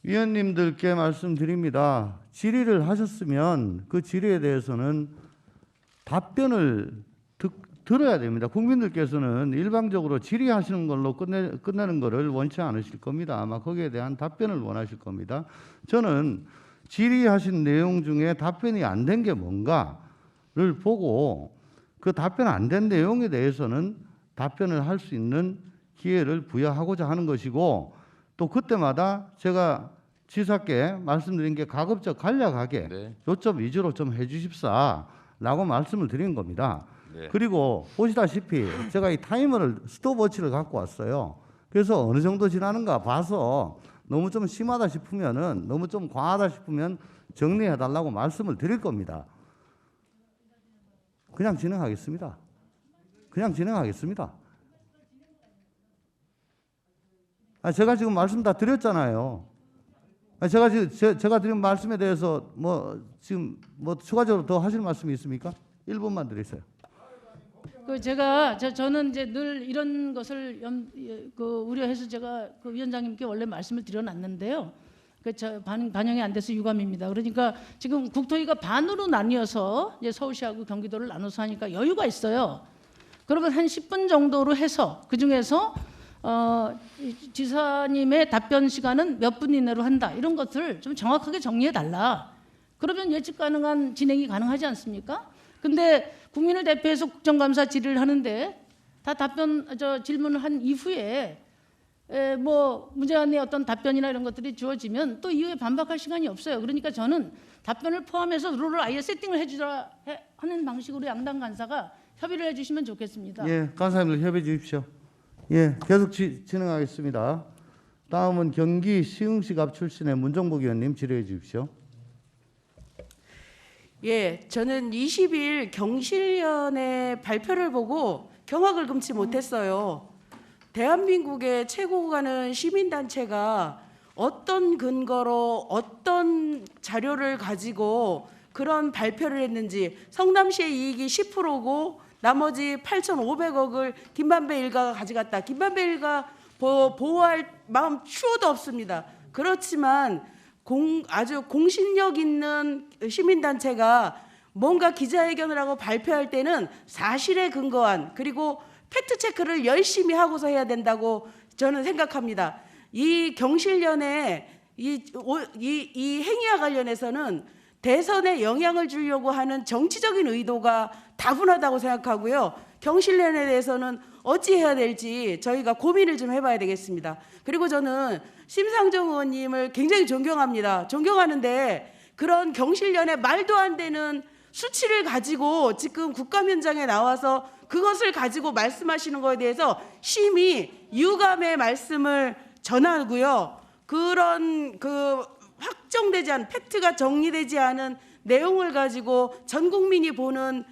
위원님들께 말씀드립니다. 질의를 하셨으면 그 질의에 대해서는 답변을 들어야 됩니다. 국민들께서는 일방적으로 질의하시는 걸로 끝내는 것을 원치 않으실 겁니다. 아마 거기에 대한 답변을 원하실 겁니다. 저는 질의하신 내용 중에 답변이 안 된 게 뭔가를 보고 그 답변 안 된 내용에 대해서는 답변을 할 수 있는 기회를 부여하고자 하는 것이고, 또 그때마다 제가 지사께 말씀드린 게 가급적 간략하게 네. 요점 위주로 좀 해주십사라고 말씀을 드린 겁니다. 네. 그리고 보시다시피 제가 이 타이머를 스톱워치를 갖고 왔어요. 그래서 어느 정도 지나는가 봐서 너무 좀 심하다 싶으면은, 너무 좀 과하다 싶으면 정리해 달라고 말씀을 드릴 겁니다. 그냥 진행하겠습니다. 그냥 진행하겠습니다. 제가 지금 말씀 다 드렸잖아요. 제가 드린 말씀에 대해서 지금 추가적으로 더 하실 말씀이 있습니까? 1분만 드리세요. 저는 이제 늘 이런 것을 우려해서 제가 그 위원장님께 원래 말씀을 드려놨는데요. 반영이 안 돼서 유감입니다. 그러니까 지금 국토위가 반으로 나뉘어서 이제 서울시하고 경기도를 나눠서 하니까 여유가 있어요. 그러면 한 10분 정도로 해서 그 중에서 지사님의 답변 시간은 몇 분 이내로 한다, 이런 것을 좀 정확하게 정리해 달라. 그러면 예측 가능한 진행이 가능하지 않습니까? 근데 국민을 대표해서 국정감사 질의를 하는데 다 질문을 한 이후에 문제안의 어떤 답변이나 이런 것들이 주어지면 또 이후에 반박할 시간이 없어요. 그러니까 저는 답변을 포함해서 룰을 아예 세팅을 해주라 하는 방식으로 양당 간사가 협의를 해주시면 좋겠습니다. 예, 간사님들 협의해 주십시오. 예, 계속 진행하겠습니다. 다음은 경기 시흥시갑 출신의 문정복 의원님 질의해 주십시오. 예, 저는 20일 경실련의 발표를 보고 경악을 금치 못했어요. 대한민국의 최고가는 시민단체가 어떤 근거로 어떤 자료를 가지고 그런 발표를 했는지, 성남시의 이익이 10%고 나머지 8,500억을 김만배 일가가 가져갔다. 김만배 일가 보호할 마음 추호도 없습니다. 그렇지만 아주 공신력 있는 시민단체가 뭔가 기자회견을 하고 발표할 때는 사실에 근거한, 그리고 팩트체크를 열심히 하고서 해야 된다고 저는 생각합니다. 이 경실련의 이 행위와 관련해서는 대선에 영향을 주려고 하는 정치적인 의도가 다분하다고 생각하고요. 경실련에 대해서는 어찌해야 될지 저희가 고민을 좀 해봐야 되겠습니다. 그리고 저는 심상정 의원님을 굉장히 존경합니다. 존경하는데 그런 경실련의 말도 안 되는 수치를 가지고 지금 국감 현장에 나와서 그것을 가지고 말씀하시는 것에 대해서 심히 유감의 말씀을 전하고요. 그런 확정되지 않은, 팩트가 정리되지 않은 내용을 가지고 전 국민이 보는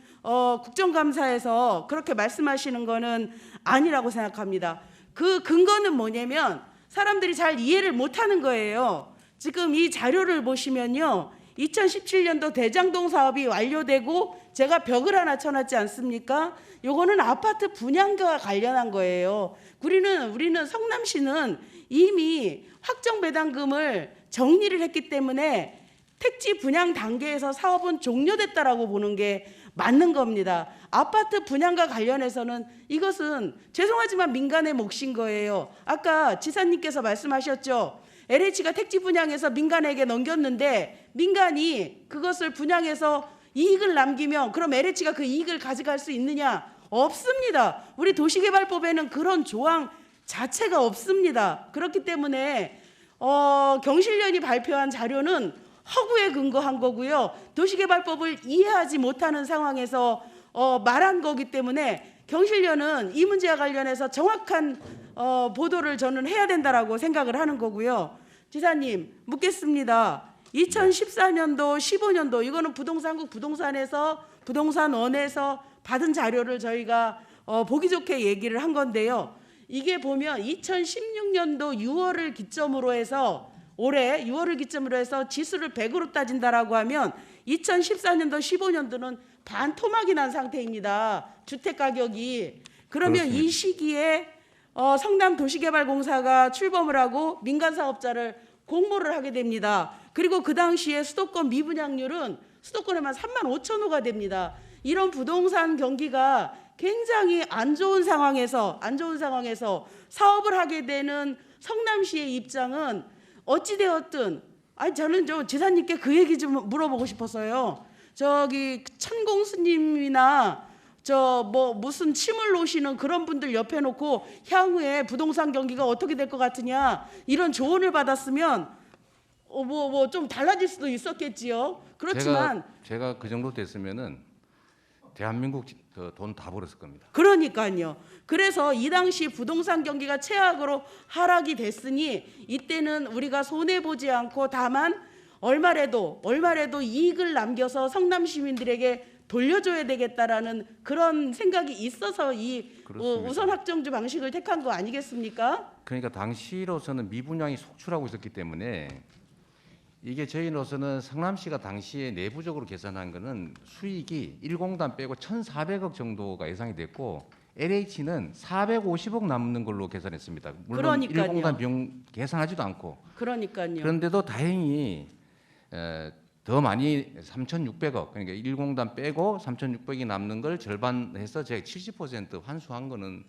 국정감사에서 그렇게 말씀하시는 거는 아니라고 생각합니다. 그 근거는 뭐냐면 사람들이 잘 이해를 못하는 거예요. 지금 이 자료를 보시면요, 2017년도 대장동 사업이 완료되고 제가 벽을 하나 쳐놨지 않습니까? 요거는 아파트 분양과 관련한 거예요. 우리는 성남시는 이미 확정 배당금을 정리를 했기 때문에 택지 분양 단계에서 사업은 종료됐다라고 보는 게 맞는 겁니다. 아파트 분양과 관련해서는 이것은 죄송하지만 민간의 몫인 거예요. 아까 지사님께서 말씀하셨죠. LH가 택지 분양해서 민간에게 넘겼는데 민간이 그것을 분양해서 이익을 남기면 그럼 LH가 그 이익을 가져갈 수 있느냐? 없습니다. 우리 도시개발법에는 그런 조항 자체가 없습니다. 그렇기 때문에 경실련이 발표한 자료는 허구에 근거한 거고요. 도시개발법을 이해하지 못하는 상황에서 말한 거기 때문에 경실련은 이 문제와 관련해서 정확한 보도를 저는 해야 된다라고 생각을 하는 거고요. 지사님 묻겠습니다. 2014년도, 15년도 이거는 한국 부동산에서 부동산원에서 받은 자료를 저희가 보기 좋게 얘기를 한 건데요. 이게 보면 2016년도 6월을 기점으로 해서 올해 6월을 기점으로 해서 지수를 100으로 따진다라고 하면 2014년도, 15년도는 반토막이 난 상태입니다. 주택 가격이. 그러면 그렇습니다. 이 시기에 성남도시개발공사가 출범을 하고 민간 사업자를 공모를 하게 됩니다. 그리고 그 당시에 수도권 미분양률은 수도권에만 35,000호가 됩니다. 이런 부동산 경기가 굉장히 안 좋은 상황에서 사업을 하게 되는 성남시의 입장은 어찌되었든, 아니 저는 저 지사님께 그 얘기 좀 물어보고 싶었어요. 저기 천공수님이나 저 뭐 무슨 침을 놓으시는 그런 분들 옆에 놓고 향후에 부동산 경기가 어떻게 될 것 같으냐 이런 조언을 받았으면 뭐 좀 달라질 수도 있었겠지요. 그렇지만 제가 그 정도 됐으면은 대한민국 돈 다 벌었을 겁니다. 그러니까요. 그래서 이 당시 부동산 경기가 최악으로 하락이 됐으니 이때는 우리가 손해 보지 않고 다만 얼마라도 이익을 남겨서 성남 시민들에게 돌려줘야 되겠다라는 그런 생각이 있어서 이 그렇습니다. 우선 확정주 방식을 택한 거 아니겠습니까? 그러니까 당시로서는 미분양이 속출하고 있었기 때문에 이게 저희로서는 성남시가 당시에 내부적으로 계산한 거는 수익이 1공단 빼고 1,400억 정도가 예상이 됐고 LH는 450억 남는 걸로 계산했습니다. 물론 그러니까요. 1공단 비용 계산하지도 않고. 그러니까요. 그런데도 다행히 더 많이 3,600억 그러니까 1공단 빼고 3,600이 남는 걸 절반해서 제가 70% 환수한 거는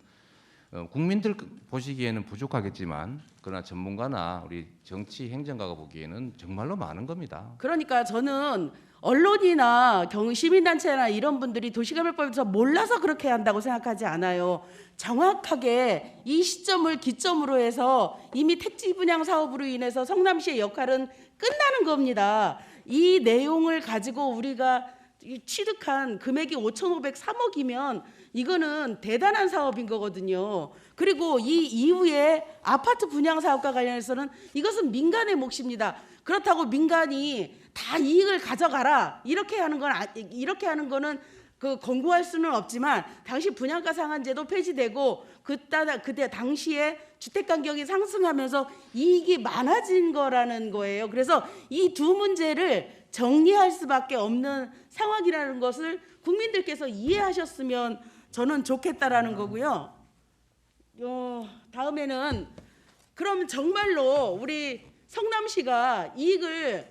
국민들 보시기에는 부족하겠지만 그러나 전문가나 우리 정치 행정가가 보기에는 정말로 많은 겁니다. 그러니까 저는 언론이나 시민단체나 이런 분들이 도시개발법에서 몰라서 그렇게 한다고 생각하지 않아요. 정확하게 이 시점을 기점으로 해서 이미 택지 분양 사업으로 인해서 성남시의 역할은 끝나는 겁니다. 이 내용을 가지고 우리가 취득한 금액이 5,503억이면 이거는 대단한 사업인 거거든요. 그리고 이 이후에 아파트 분양 사업과 관련해서는 이것은 민간의 몫입니다. 그렇다고 민간이 다 이익을 가져가라 이렇게 하는 거는 그 권고할 수는 없지만 당시 분양가 상한제도 폐지되고 그때 당시에 주택 가격이 상승하면서 이익이 많아진 거라는 거예요. 그래서 이 두 문제를 정리할 수밖에 없는 상황이라는 것을 국민들께서 이해하셨으면 저는 좋겠다라는 거고요. 다음에는 그럼 정말로 우리 성남시가 이익을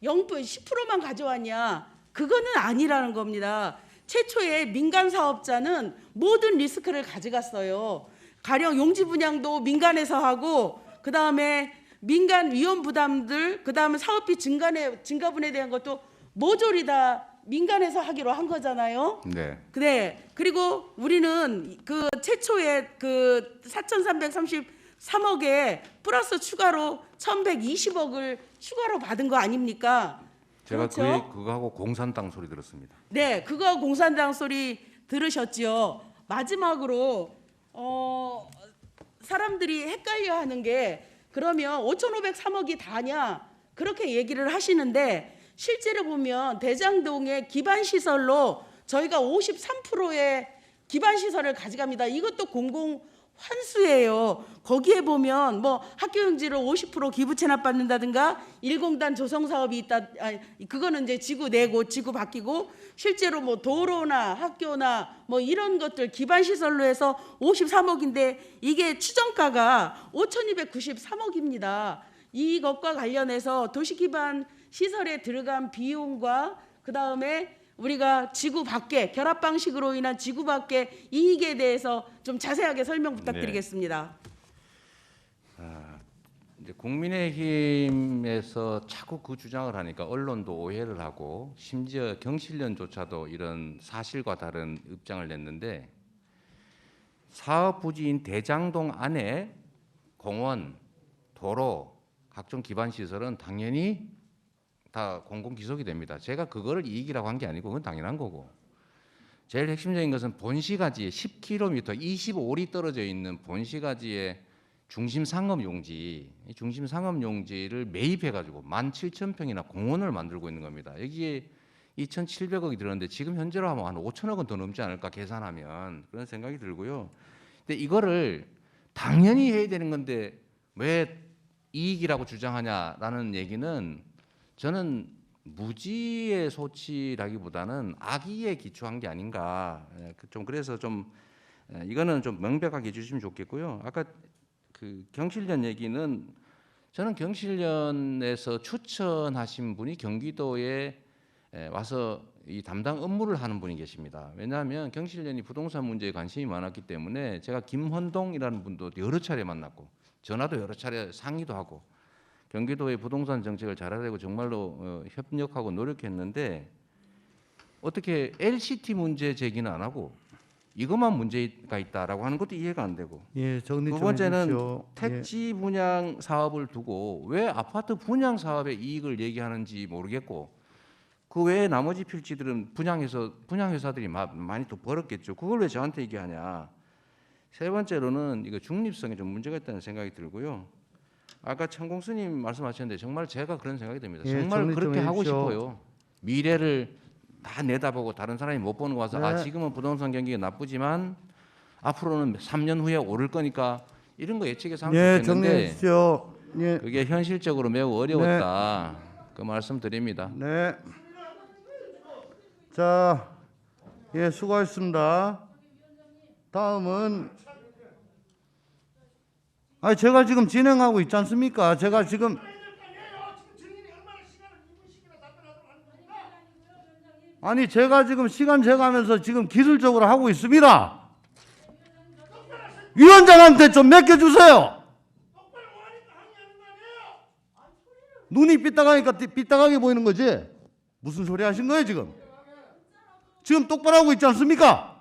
10%만 가져왔냐? 그거는 아니라는 겁니다. 최초에 민간 사업자는 모든 리스크를 가져갔어요. 가령 용지 분양도 민간에서 하고 그다음에 민간 위험 부담들 그다음에 사업비 증가분에 대한 것도 모조리 다 민간에서 하기로 한 거잖아요. 네. 네. 그리고 우리는 그 최초에 그 4,333억에 플러스 추가로 1,120억을 추가로 받은 거 아닙니까? 제가 그렇죠? 그거하고 공산 땅 소리 들었습니다. 네, 그거 공산당 소리 들으셨지요. 마지막으로 사람들이 헷갈려하는 게 그러면 5,503억이 다냐 그렇게 얘기를 하시는데 실제로 보면 대장동의 기반 시설로 저희가 53%의 기반 시설을 가져갑니다. 이것도 공공 환수예요. 거기에 보면 뭐 학교 용지를 50% 기부 체납 받는다든가 1공단 조성 사업이 있다. 그거는 이제 지구 내고 지구 바뀌고 실제로 뭐 도로나 학교나 뭐 이런 것들 기반 시설로 해서 53억인데 이게 추정가가 5,293억입니다. 이것과 관련해서 도시 기반 시설에 들어간 비용과 그다음에 우리가 지구 밖에 결합 방식으로 인한 지구 밖의 이익에 대해서 좀 자세하게 설명 부탁드리겠습니다. 이제 국민의힘에서 자꾸 그 주장을 하니까 언론도 오해를 하고 심지어 경실련조차도 이런 사실과 다른 입장을 냈는데 사업 부지인 대장동 안에 공원, 도로, 각종 기반 시설은 당연히 다 공공기속이 됩니다. 제가 그거를 이익이라고 한 게 아니고 그건 당연한 거고 제일 핵심적인 것은 본시가지에 10km 25리 떨어져 있는 본시가지의 중심 상업 용지, 이 중심 상업 용지를 매입해가지고 17,000평이나 공원을 만들고 있는 겁니다. 여기에 2,700억이 들었는데 지금 현재로 하면 한 5천억은 더 넘지 않을까 계산하면 그런 생각이 들고요. 근데 이거를 당연히 해야 되는 건데 왜 이익이라고 주장하냐라는 얘기는 저는 무지의 소치라기보다는 악의에 기초한 게 아닌가. 좀 그래서 좀 이거는 좀 명백하게 해주시면 좋겠고요. 아까 그 경실련 얘기는 저는 경실련에서 추천하신 분이 경기도에 와서 이 담당 업무를 하는 분이 계십니다. 왜냐하면 경실련이 부동산 문제에 관심이 많았기 때문에 제가 김헌동이라는 분도 여러 차례 만났고 전화도 여러 차례 상의도 하고 경기도의 부동산 정책을 잘하려고 정말로 협력하고 노력했는데 어떻게 LCT 문제 제기는 안 하고 이것만 문제가 있다라고 하는 것도 이해가 안 되고 예, 정리 두 좀 번째는 해주십시오. 택지 분양 사업을 두고 왜 아파트 분양 사업의 이익을 얘기하는지 모르겠고 그 외에 나머지 필지들은 분양 회사들이 많이 더 벌었겠죠. 그걸 왜 저한테 얘기하냐. 세 번째로는 이거 중립성에 좀 문제가 있다는 생각이 들고요. 아까 천공 스님 말씀하셨는데 정말 제가 그런 생각이 듭니다. 예, 정말 정리 좀 그렇게 하고 해주십시오. 싶어요. 미래를 다 내다보고 다른 사람이 못 보는 거 와서 아 네. 지금은 부동산 경기가 나쁘지만 앞으로는 3년 후에 오를 거니까 이런 거 예측해서 하면 예, 좋겠는데 정리해 주십시오. 예, 그게 현실적으로 매우 어려웠다. 그 말씀 드립니다. 네. 자, 예, 수고하셨습니다. 다음은 아니 제가 지금 진행하고 있지 않습니까? 제가 지금 아니 제가 지금 시간 재가면서 지금 기술적으로 하고 있습니다. 위원장한테 좀 맡겨주세요. 눈이 삐딱하니까 삐딱하게 보이는 거지. 무슨 소리 하신 거예요 지금? 지금 똑바로 하고 있지 않습니까?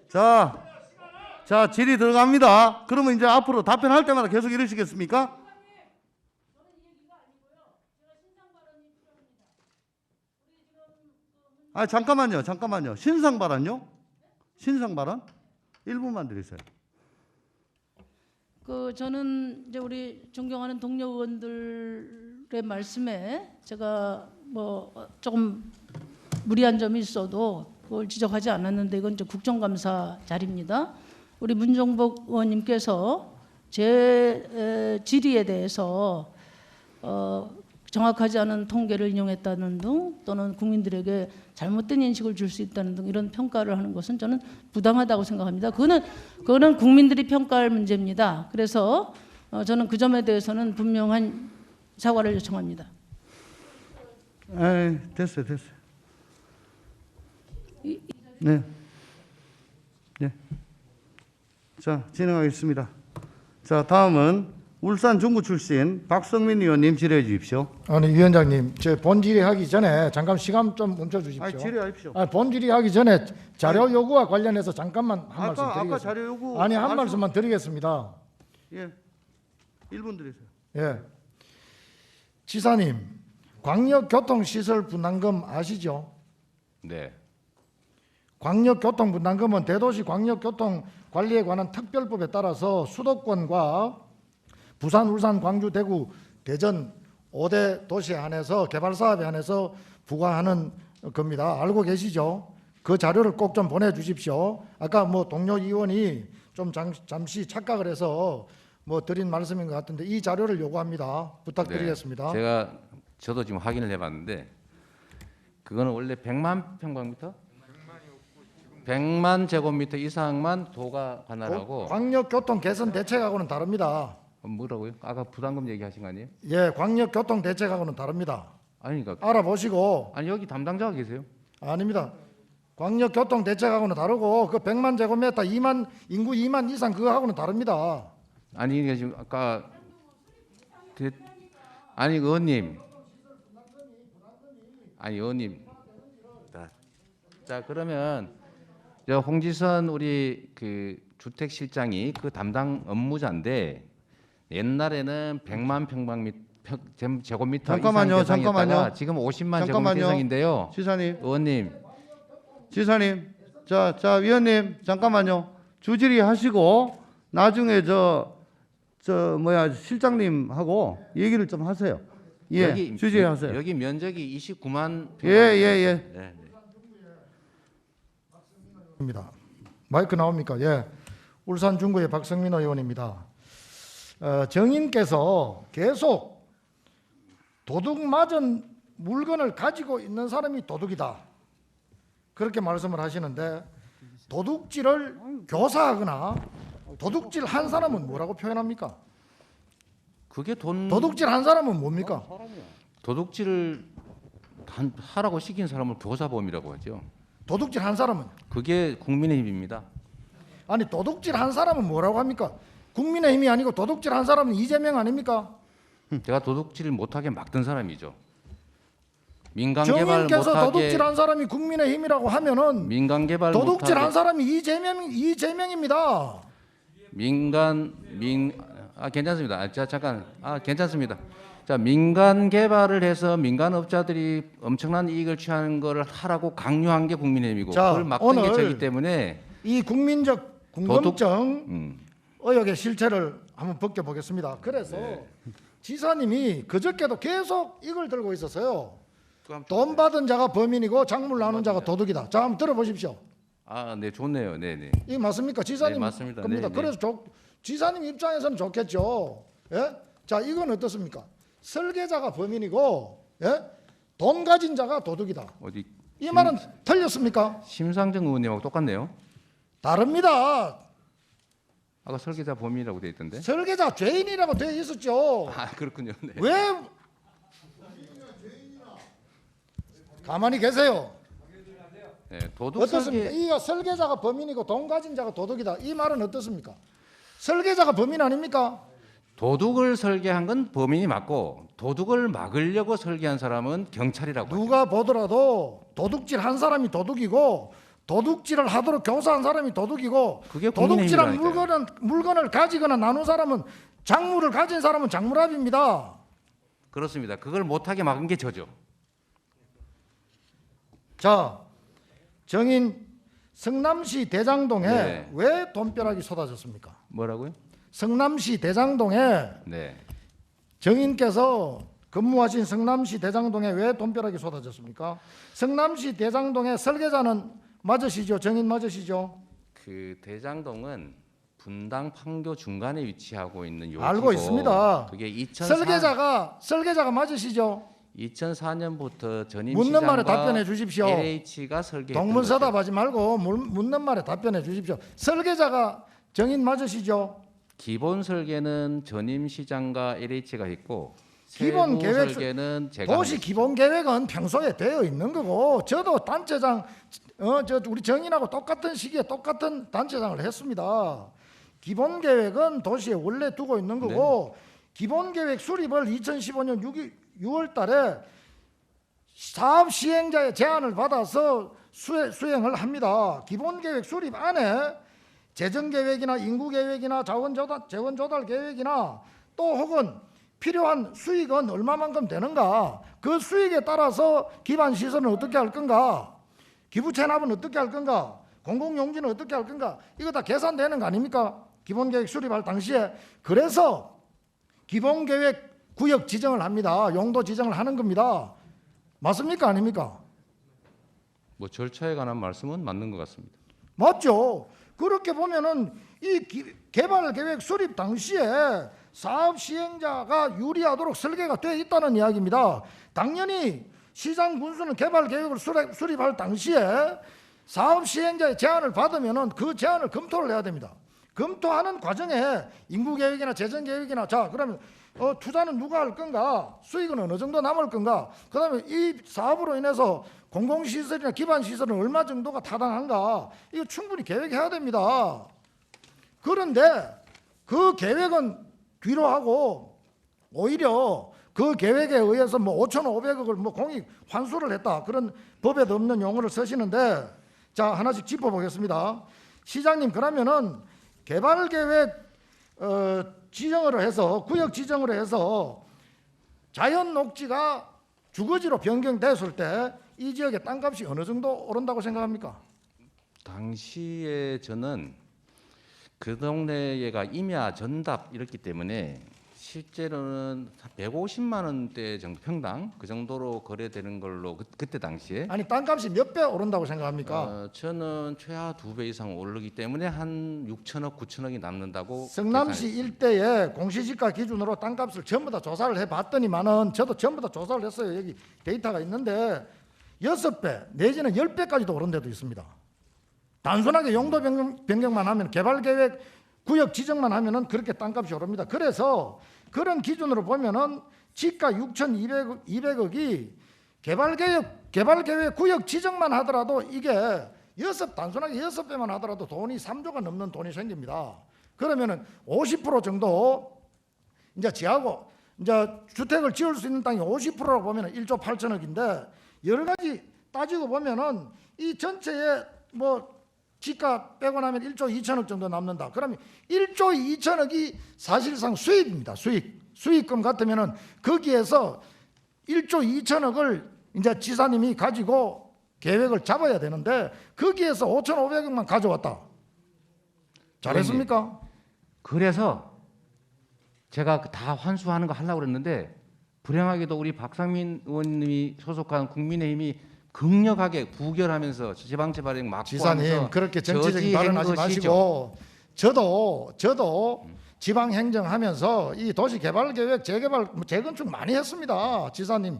자 질의 들어갑니다. 그러면 이제 앞으로 답변할 때마다 계속 이러시겠습니까? 아 잠깐만요. 신상 발언요? 신상 발언? 1분만 드리세요. 저는 이제 우리 존경하는 동료 의원들의 말씀에 제가 뭐 조금 무리한 점이 있어도 그걸 지적하지 않았는데 이건 이제 국정감사 자리입니다. 우리 문종복 의원님께서 제 질의에 대해서 정확하지 않은 통계를 인용했다는 등 또는 국민들에게 잘못된 인식을 줄 수 있다는 등 이런 평가를 하는 것은 저는 부당하다고 생각합니다. 그거는 국민들이 평가할 문제입니다. 그래서 저는 그 점에 대해서는 분명한 사과를 요청합니다. 됐어요. 네. 자, 진행하겠습니다. 자, 다음은 울산 중구 출신 박성민 의원님 질의해 주십시오. 아니 위원장님, 제 본질의 하기 전에 잠깐 시간 좀 멈춰 주십시오. 아니, 질의하십시오. 본질의 하기 전에 자료 요구와 관련해서 잠깐만 한 말씀 드리겠습니다. 아까 자료 요구 아니 한 말씀만 드리겠습니다. 예. 1분 드리세요. 예. 지사님, 광역교통시설 분담금 아시죠? 네. 광역교통 분담금은 대도시 광역교통 관리에 관한 특별법에 따라서 수도권과 부산, 울산, 광주, 대구, 대전 5대 도시에 한해서 개발 사업에 한해서 부과하는 겁니다. 알고 계시죠? 그 자료를 꼭 좀 보내주십시오. 아까 뭐 동료 의원이 좀 잠시 착각을 해서 뭐 드린 말씀인 것 같은데 이 자료를 요구합니다. 부탁드리겠습니다. 네. 저도 지금 확인을 해봤는데 그거는 원래 100만 평방미터? 100만 제곱미터 이상만 도가 관할하고 광역교통 개선 대책하고는 다릅니다. 뭐라고요? 아까 부담금 얘기하신 거 아니에요? 예, 광역교통 대책하고는 다릅니다. 아니 그러니까 알아보시고. 아니 여기 담당자가 계세요? 아닙니다. 광역교통 대책하고는 다르고 그 100만 제곱미터 인구 2만 이상 그거하고는 다릅니다. 아니 이게 지금 아까 아니 의원님 자 그러면 저 홍지선 우리 그 주택실장이 그 담당 업무자인데 옛날에는 100만 제곱미터 잠깐만요, 이상 개성이었다가 잠깐만요. 지금 50만 잠깐만요. 제곱미터 이상인데요. 지사님, 의원님 자 위원님 잠깐만요. 주질의 하시고 나중에 실장님하고 얘기를 좀 하세요. 예, 여기 주질의하세요. 여기 면적이 29만 예. 네. 입니다. 마이크 나옵니까? 예. 울산 중구의 박성민 의원입니다. 정인께서 계속 도둑 맞은 물건을 가지고 있는 사람이 도둑이다. 그렇게 말씀을 하시는데 도둑질을 교사하거나 도둑질 한 사람은 뭐라고 표현합니까? 그게 돈 도둑질 한 사람은 뭡니까? 도둑질을 하라고 시킨 사람을 교사범이라고 하죠. 도둑질 한 사람은 그게 국민의힘입니다. 아니 도둑질 한 사람은 뭐라고 합니까? 국민의힘이 아니고 도둑질 한 사람은 이재명 아닙니까? 제가 도둑질을 못하게 막던 사람이죠. 민간 개발 정인께서 못하게 도둑질 한 사람이 국민의힘이라고 하면은 민간 개발 도둑질 못하게 한 사람이 이재명입니다. 괜찮습니다. 괜찮습니다. 자, 민간 개발을 해서 민간업자들이 엄청난 이익을 취하는 것을 하라고 강요한 게 국민의힘이고 자, 그걸 막던 게 오늘 저기 때문에 이 국민적 궁금증 음, 의혹의 실체를 한번 벗겨보겠습니다. 그래서 지사님이 그저께도 계속 이걸 들고 있었어요. 돈 받은 자가 범인이고 작물 나눈 자가 도둑이다. 자, 한번 들어보십시오. 네, 좋네요. 네, 네. 이게 맞습니까? 지사님 네, 맞습니다. 겁니다. 네, 네. 그래서 지사님 입장에서는 좋겠죠. 예? 자, 이건 어떻습니까? 설계자가 범인이고, 예? 돈 가진 자가 도둑이다. 어디 이 말은 틀렸습니까? 심상정 의원님하고 똑같네요. 다릅니다. 아까 설계자 범인이라고 돼 있던데. 설계자 죄인이라고 되어 있었죠. 그렇군요. 네. 왜? 가만히 계세요. 네, 도둑 어떻습니까? 설계 이 설계자가 범인이고 돈 가진 자가 도둑이다. 이 말은 어떻습니까? 설계자가 범인 아닙니까? 도둑을 설계한 건 범인이 맞고 도둑을 막으려고 설계한 사람은 경찰이라고 하죠. 누가 보더라도 도둑질 한 사람이 도둑이고 도둑질을 하도록 교사한 사람이 도둑이고 그게 도둑질한 국민의힘이라니까요. 물건을 가지거나 나눈 사람은 작물을 가진 사람은 작물압입니다. 그렇습니다. 그걸 못하게 막은 게 저죠. 자, 정인 성남시 대장동에 네. 왜 돈벼락이 쏟아졌습니까? 뭐라고요? 성남시 대장동에 네. 정인께서 근무하신 성남시 대장동에 왜 돈벼락이 쏟아졌습니까? 성남시 대장동의 설계자는 맞으시죠? 정인 맞으시죠? 그 대장동은 분당 판교 중간에 위치하고 있는 요지고 알고 있습니다. 그게 설계자가 맞으시죠? 2004년부터 전임 묻는 말에 시장과 답변해 주십시오. LH가 설계했던 동문서답하지 말고 묻는 말에 답변해 주십시오. 설계자가 정인 맞으시죠? 기본 설계는 전임 시장과 LH가 했고 기본 세부 계획 설계는 제가 도시 기본 계획은 평소에 되어 있는 거고 저도 단체장 우리 정인하고 똑같은 시기에 똑같은 단체장을 했습니다. 기본 계획은 도시에 원래 두고 있는 거고 기본 계획 수립을 2015년 6월 달에 사업 시행자의 제안을 받아서 수행을 합니다. 기본 계획 수립 안에 재정 계획이나 인구 계획이나 재원 조달 계획이나 또 혹은 필요한 수익은 얼마만큼 되는가, 그 수익에 따라서 기반 시설은 어떻게 할 건가, 기부 체납은 어떻게 할 건가, 공공용지는 어떻게 할 건가, 이거 다 계산되는 거 아닙니까? 기본 계획 수립할 당시에. 그래서 기본 계획 구역 지정을 합니다. 용도 지정을 하는 겁니다. 맞습니까? 아닙니까? 뭐 절차에 관한 말씀은 맞는 것 같습니다. 맞죠. 그렇게 보면은 이 개발 계획 수립 당시에 사업 시행자가 유리하도록 설계가 되어 있다는 이야기입니다. 당연히 시장 군수는 개발 계획을 수립할 당시에 사업 시행자의 제안을 받으면은 그 제안을 검토를 해야 됩니다. 검토하는 과정에 인구 계획이나 재정 계획이나, 자 그러면 투자는 누가 할 건가, 수익은 어느 정도 남을 건가, 그다음에 이 사업으로 인해서 공공시설이나 기반시설은 얼마 정도가 타당한가, 이거 충분히 계획해야 됩니다. 그런데 그 계획은 뒤로 하고 오히려 그 계획에 의해서 뭐 5,500억을 뭐 공익 환수를 했다, 그런 법에도 없는 용어를 쓰시는데, 자 하나씩 짚어보겠습니다. 시장님, 그러면은 개발 계획 지정을 해서 구역 지정을 해서 자연 녹지가 주거지로 변경됐을 때 이 지역의 땅값이 어느 정도 오른다고 생각합니까? 당시에 저는 그 동네가 임야 전답 이렇기 때문에 실제로는 150만 원대 정도 평당 그 정도로 거래되는 걸로 그때 당시에 아니 땅값이 몇 배 오른다고 생각합니까? 저는 최하 2배 이상 오르기 때문에 한 6천억, 9천억이 남는다고. 성남시 일대에 공시지가 기준으로 땅값을 전부 다 조사를 해봤더니만은, 저도 전부 다 조사를 했어요. 여기 데이터가 있는데 6배 내지는 10배까지도 오른 데도 있습니다. 단순하게 용도 변경만 하면, 개발계획 구역 지정만 하면은 그렇게 땅값이 오릅니다. 그래서 그런 기준으로 보면은 지가 6,200억이 개발계획 구역 지정만 하더라도 이게 단순하게 6배만 하더라도 돈이 3조가 넘는 돈이 생깁니다. 그러면은 50% 정도 이제 지하고 이제 주택을 지을 수 있는 땅이 50%라고 보면은 1조 8천억인데 여러 가지 따지고 보면은 이 전체에 뭐 지가 빼고 나면 1조 2천억 정도 남는다. 그러면 1조 2천억이 사실상 수입입니다. 수익금 같으면은 거기에서 1조 2천억을 이제 지사님이 가지고 계획을 잡아야 되는데 거기에서 5,500억만 가져왔다. 잘했습니까? 그래서 제가 다 환수하는 거 하려고 그랬는데 불행하게도 우리 박상민 의원님이 소속한 국민의힘이 극력하게 부결하면서 지방채발행 막고 지사님 하면서 그렇게 정치적인 저지한 발언하지 것이죠. 마시고 저도 지방 행정하면서 이 도시 개발 계획 재개발 재건축 많이 했습니다. 지사님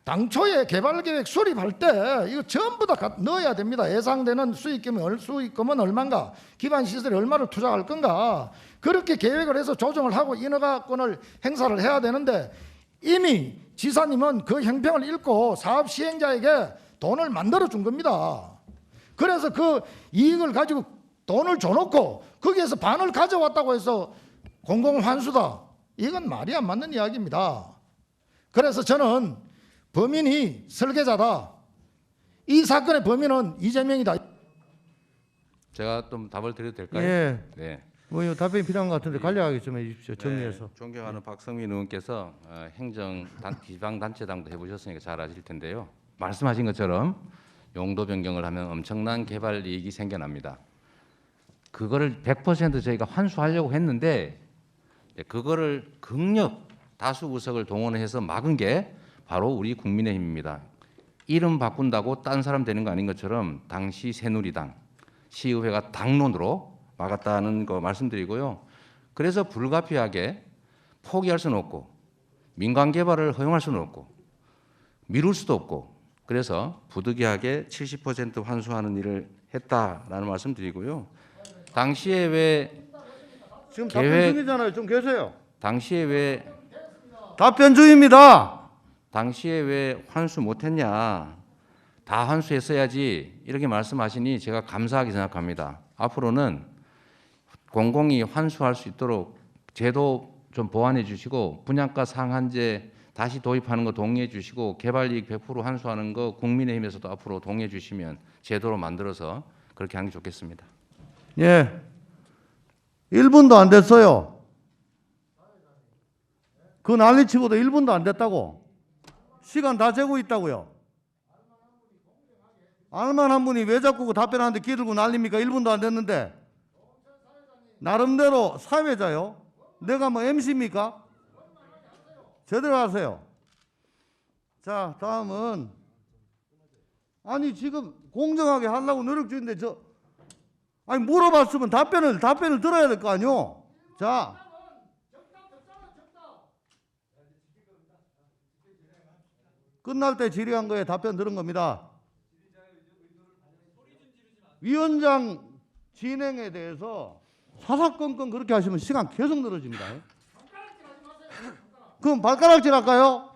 당초에 개발 계획 수립할 때 이거 전부 다 넣어야 됩니다. 예상되는 수익금은 얼마인가, 기반 시설에 얼마를 투자할 건가, 그렇게 계획을 해서 조정을 하고 인허가권을 행사를 해야 되는데 이미 지사님은 그 형평을 잃고 사업 시행자에게 돈을 만들어 준 겁니다. 그래서 그 이익을 가지고 돈을 줘놓고 거기에서 반을 가져왔다고 해서 공공환수다. 이건 말이 안 맞는 이야기입니다. 그래서 저는 범인이 설계자다. 이 사건의 범인은 이재명이다. 제가 좀 답을 드려도 될까요? 예. 네. 뭐 이거 답변이 필요한 것 같은데 간략하게 좀 해주십시오. 정리해서. 네, 존경하는 박성민 의원께서 지방단체장도 해보셨으니까 잘 아실 텐데요. 말씀하신 것처럼 용도 변경을 하면 엄청난 개발 이익이 생겨납니다. 그거를 100% 저희가 환수하려고 했는데 그거를 극력 다수 의석을 동원해서 막은 게 바로 우리 국민의힘입니다. 이름 바꾼다고 딴 사람 되는 거 아닌 것처럼 당시 새누리당 시의회가 당론으로 막았다는 거 말씀드리고요. 그래서 불가피하게 포기할 수는 없고 민간 개발을 허용할 수는 없고 미룰 수도 없고 그래서 부득이하게 70% 환수하는 일을 했다라는 말씀드리고요. 당시에 왜 지금 계획- 답변 중이잖아요. 좀 계세요. 당시에 왜 답변 중입니다. 당시에 왜 환수 못했냐? 다 환수했어야지 이렇게 말씀하시니 제가 감사하게 생각합니다. 앞으로는 공공이 환수할 수 있도록 제도 좀 보완해 주시고 분양가 상한제 다시 도입하는 거 동의해 주시고 개발이익 100% 환수하는 거 국민의힘에서도 앞으로 동의해 주시면 제도로 만들어서 그렇게 하는 게 좋겠습니다. 예. 1분도 안 됐어요. 그 난리치고도 1분도 안 됐다고. 시간 다 재고 있다고요. 알만한 분이 왜 자꾸 그 답변하는데 끼들고 난립니까? 1분도 안 됐는데. 나름대로 사회자요. 내가 뭐 MC입니까? 제대로 하세요. 자, 다음은 아니 지금 공정하게 하려고 노력 중인데 아니 물어봤으면 답변을 들어야 될 거 아니요. 자, 끝날 때 질의한 거에 답변 들은 겁니다. 위원장 진행에 대해서 사사건건 그렇게 하시면 시간 계속 늘어집니다. 그럼 발가락질 할까요?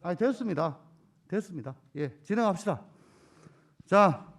아니 됐습니다. 예, 진행합시다. 자.